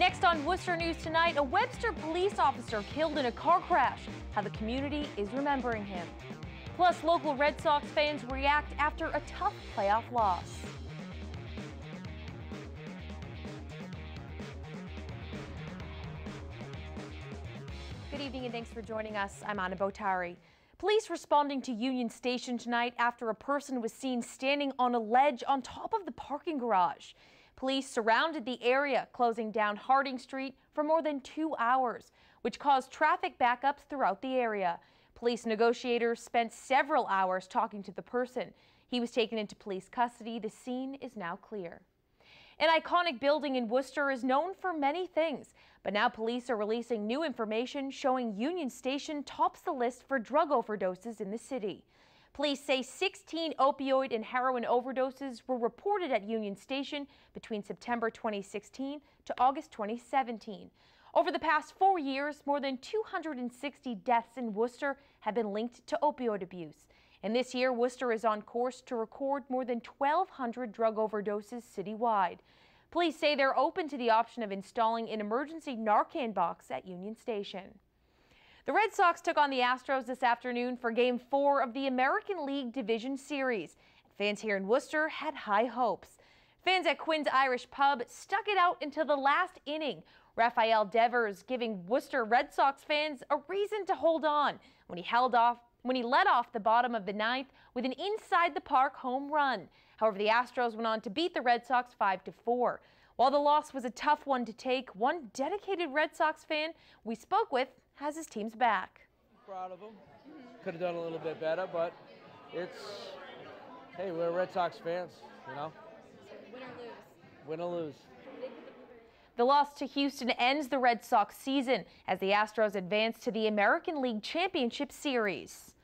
Next on Worcester News Tonight, a Webster police officer killed in a car crash, how the community is remembering him. Plus, local Red Sox fans react after a tough playoff loss. Good evening and thanks for joining us. I'm Anna Botari. Police responding to Union Station tonight after a person was seen standing on a ledge on top of the parking garage. Police surrounded the area, closing down Harding Street for more than 2 hours, which caused traffic backups throughout the area. Police negotiators spent several hours talking to the person. He was taken into police custody. The scene is now clear. An iconic building in Worcester is known for many things, but now police are releasing new information showing Union Station tops the list for drug overdoses in the city. Police say 16 opioid and heroin overdoses were reported at Union Station between September 2016 to August 2017. Over the past 4 years, more than 260 deaths in Worcester have been linked to opioid abuse. And this year, Worcester is on course to record more than 1,200 drug overdoses citywide. Police say they're open to the option of installing an emergency Narcan box at Union Station. The Red Sox took on the Astros this afternoon for Game 4 of the American League Division Series. Fans here in Worcester had high hopes. Fans at Quinn's Irish Pub stuck it out until the last inning. Rafael Devers giving Worcester Red Sox fans a reason to hold on when he led off the bottom of the ninth with an inside-the-park home run. However, the Astros went on to beat the Red Sox 5-4. While the loss was a tough one to take, one dedicated Red Sox fan we spoke with has his team's back. Proud of him. Could have done a little bit better, but hey, we're Red Sox fans, you know. Win or lose. Win or lose. The loss to Houston ends the Red Sox season as the Astros advance to the American League Championship Series.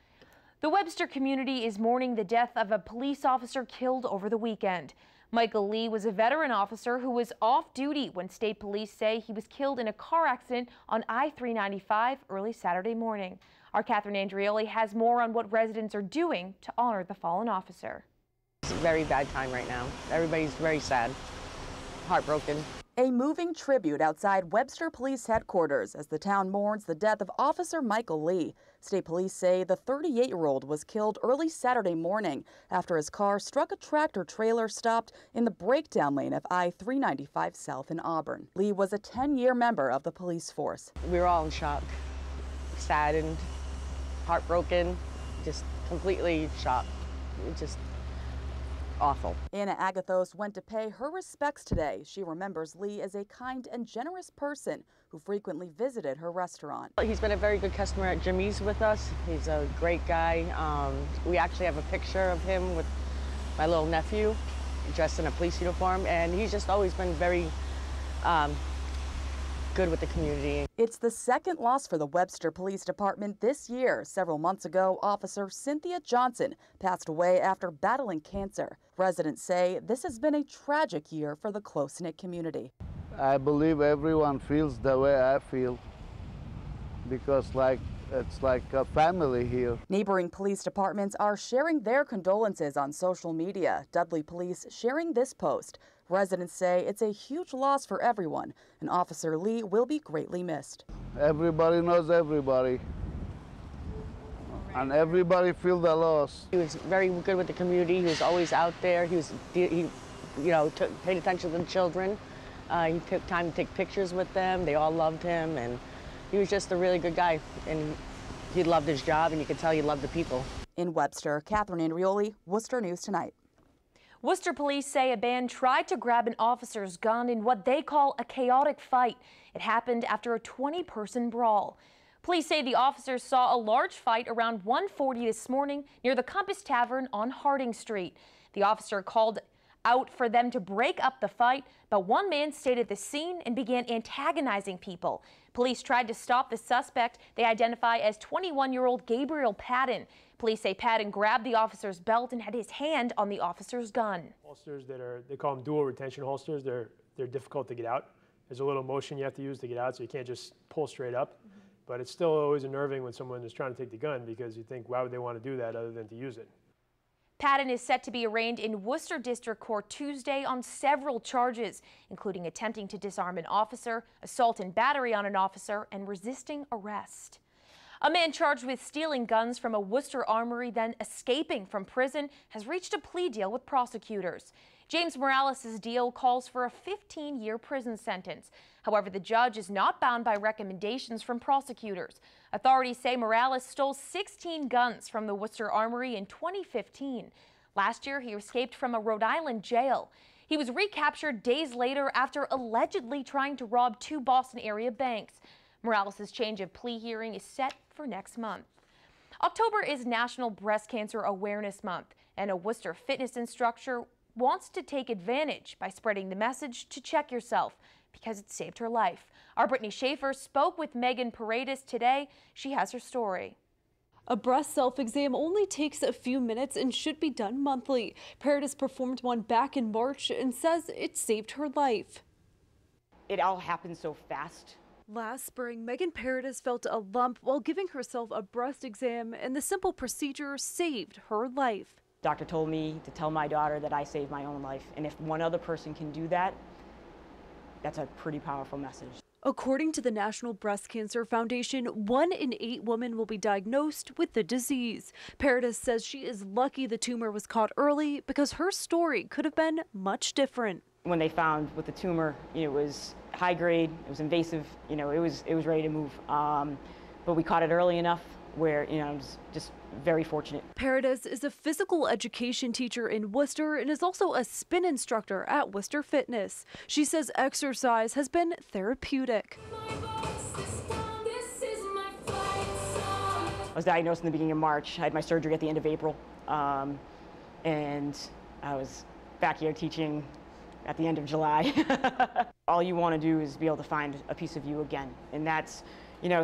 The Webster community is mourning the death of a police officer killed over the weekend. Michael Lee was a veteran officer who was off duty when state police say he was killed in a car accident on I-395 early Saturday morning. Our Catherine Andrioli has more on what residents are doing to honor the fallen officer. It's a very bad time right now. Everybody's very sad, heartbroken. A moving tribute outside Webster Police Headquarters as the town mourns the death of Officer Michael Lee. State police say the 38-year-old was killed early Saturday morning after his car struck a tractor-trailer stopped in the breakdown lane of I-395 South in Auburn. Lee was a 10-year member of the police force. We were all in shock, saddened, heartbroken, just completely shocked. Just awful. Anna Agathos went to pay her respects today. She remembers Lee as a kind and generous person who frequently visited her restaurant. He's been a very good customer at Jimmy's with us. He's a great guy. We actually have a picture of him with my little nephew dressed in a police uniform, and he's just always been very good with the community. It's the second loss for the Webster Police Department this year. Several months ago, Officer Cynthia Johnson passed away after battling cancer. Residents say this has been a tragic year for the close-knit community. I believe everyone feels the way I feel because it's like a family here. Neighboring police departments are sharing their condolences on social media. Dudley Police sharing this post. Residents say it's a huge loss for everyone, and Officer Lee will be greatly missed. Everybody knows everybody, and everybody feels the loss. He was very good with the community. He was always out there. He paid attention to the children. He took time to take pictures with them. They all loved him, and he was just a really good guy. And he loved his job, and you could tell he loved the people. In Webster, Catherine Andrioli, Worcester News Tonight. Worcester police say a band tried to grab an officer's gun in what they call a chaotic fight. It happened after a 20-person brawl. Police say the officers saw a large fight around 1:40 this morning near the Compass Tavern on Harding Street. The officer called out for them to break up the fight, but one man stayed at the scene and began antagonizing people. Police tried to stop the suspect they identify as 21-year-old Gabriel Patton. Police say Patton grabbed the officer's belt and had his hand on the officer's gun. Holsters they call them dual retention holsters. They're difficult to get out. There's a little motion you have to use to get out, so you can't just pull straight up. But it's still always unnerving when someone is trying to take the gun because you think, why would they want to do that other than to use it? Patton is set to be arraigned in Worcester District Court Tuesday on several charges, including attempting to disarm an officer, assault and battery on an officer, and resisting arrest. A man charged with stealing guns from a Worcester armory, then escaping from prison, has reached a plea deal with prosecutors. James Morales' deal calls for a 15-year prison sentence. However, the judge is not bound by recommendations from prosecutors. Authorities say Morales stole 16 guns from the Worcester Armory in 2015. Last year, he escaped from a Rhode Island jail. He was recaptured days later after allegedly trying to rob 2 Boston area banks. Morales' change of plea hearing is set for next month. October is National Breast Cancer Awareness Month, and a Worcester fitness instructor wants to take advantage by spreading the message to check yourself because it saved her life. Our Brittany SCHAEFER spoke with MEGHAN PARADIS today. She has her story. A breast self-exam only takes a few minutes and should be done monthly. PARADIS performed one back in March and says it saved her life. It all happened so fast. Last spring, MEGHAN PARADIS felt a lump while giving herself a breast exam, and the simple procedure saved her life. Doctor told me to tell my daughter that I saved my own life, and if one other person can do that, that's a pretty powerful message. According to the National Breast Cancer Foundation, 1 in 8 women will be diagnosed with the disease. PARADIS says she is lucky the tumor was caught early because her story could have been much different. When they found with the tumor, it was high grade, it was invasive, it was ready to move. But we caught it early enough where, I was just very fortunate. PARADIS is a physical education teacher in Worcester and is also a spin instructor at Worcester Fitness. She says exercise has been therapeutic. I was diagnosed in the beginning of March. I had my surgery at the end of April. And I was back here teaching at the end of July. All you want to do is be able to find a piece of you again. And that's,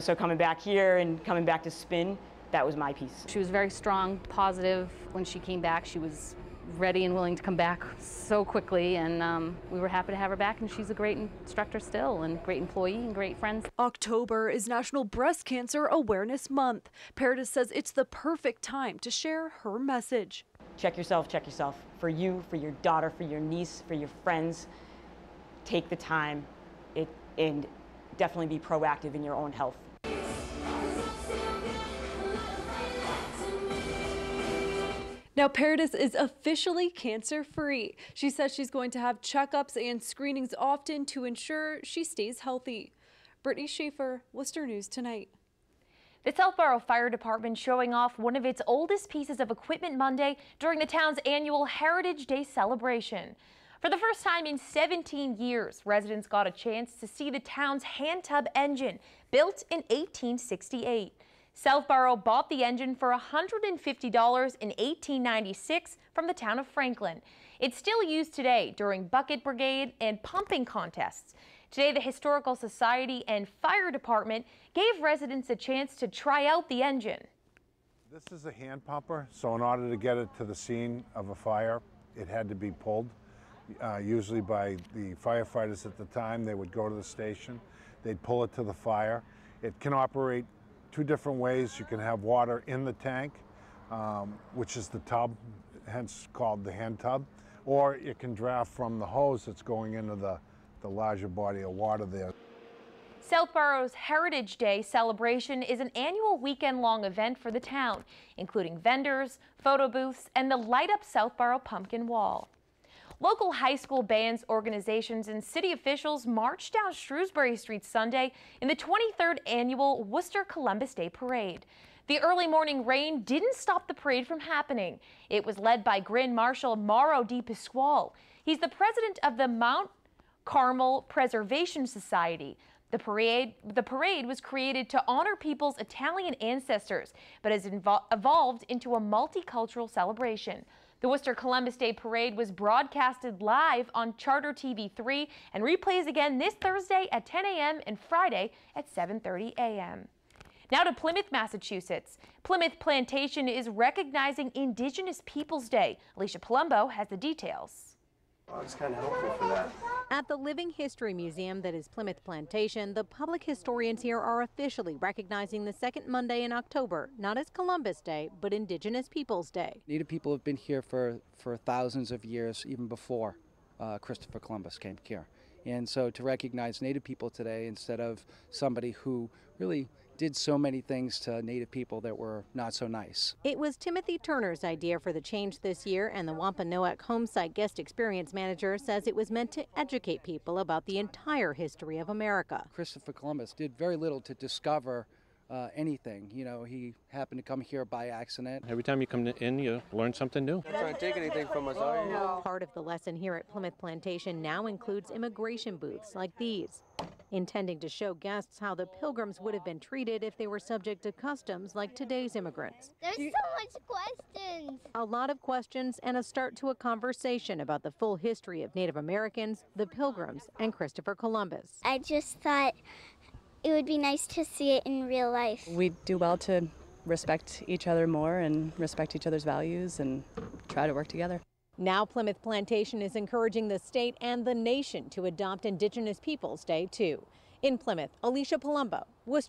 so coming back here and coming back to spin, that was my piece. She was very strong, positive. When she came back, she was ready and willing to come back so quickly, and we were happy to have her back, and she's a great instructor still, and great employee and great friends. October is National Breast Cancer Awareness Month. PARADIS says it's the perfect time to share her message. Check yourself, for you, for your daughter, for your niece, for your friends. Take the time and definitely be proactive in your own health. Now, PARADIS is officially cancer-free. She says she's going to have checkups and screenings often to ensure she stays healthy. Brittany SCHAEFER, Worcester News Tonight. The Southborough Fire Department showing off one of its oldest pieces of equipment Monday during the town's annual Heritage Day celebration. For the first time in 17 years, residents got a chance to see the town's hand tub engine, built in 1868. Southborough bought the engine for $150 in 1896 from the town of Franklin. It's still used today during bucket brigade and pumping contests. Today, the Historical Society and Fire Department gave residents a chance to try out the engine. This is a hand pumper, so in order to get it to the scene of a fire, it had to be pulled. Usually by the firefighters at the time. They would go to the station, they'd pull it to the fire. It can operate 2 different ways. You can have water in the tank, which is the tub, hence called the hand tub, or it can draft from the hose that's going into the larger body of water there. Southborough's Heritage Day celebration is an annual weekend-long event for the town, including vendors, photo booths, and the Light Up Southborough pumpkin wall. Local high school bands, organizations, and city officials marched down Shrewsbury Street Sunday in the 23rd annual Worcester Columbus Day Parade. The early morning rain didn't stop the parade from happening. It was led by Grand Marshal Mauro Di Pasquale. He's the president of the Mount Carmel Preservation Society. The parade was created to honor people's Italian ancestors, but has evolved into a multicultural celebration. The Worcester Columbus Day Parade was broadcasted live on Charter TV3 and replays again this Thursday at 10 a.m. and Friday at 7:30 a.m. Now to Plymouth, Massachusetts. Plymouth Plantation is recognizing Indigenous Peoples Day. Alicia Palumbo has the details. Well, it's kind of helpful for that. At the Living History Museum that is Plymouth Plantation, the public historians here are officially recognizing the second Monday in October, not as Columbus Day, but Indigenous Peoples Day. Native people have been here for thousands of years, even before Christopher Columbus came here. And so to recognize Native people today instead of somebody who really did so many things to Native people that were not so nice. It was Timothy Turner's idea for the change this year, and the Wampanoag Homesite Guest Experience Manager says it was meant to educate people about the entire history of America. Christopher Columbus did very little to discover anything. You know, he happened to come here by accident. Every time you come in, you learn something new. Not trying to take anything from us, are you? Part of the lesson here at Plymouth Plantation now includes immigration booths like these, intending to show guests how the Pilgrims would have been treated if they were subject to customs like today's immigrants. There's so much questions. A lot of questions and a start to a conversation about the full history of Native Americans, the Pilgrims, and Christopher Columbus. I just thought it would be nice to see it in real life. We do well to respect each other more and respect each other's values and try to work together. Now Plymouth Plantation is encouraging the state and the nation to adopt Indigenous Peoples Day too. In Plymouth, Alicia Palumbo, Worcester.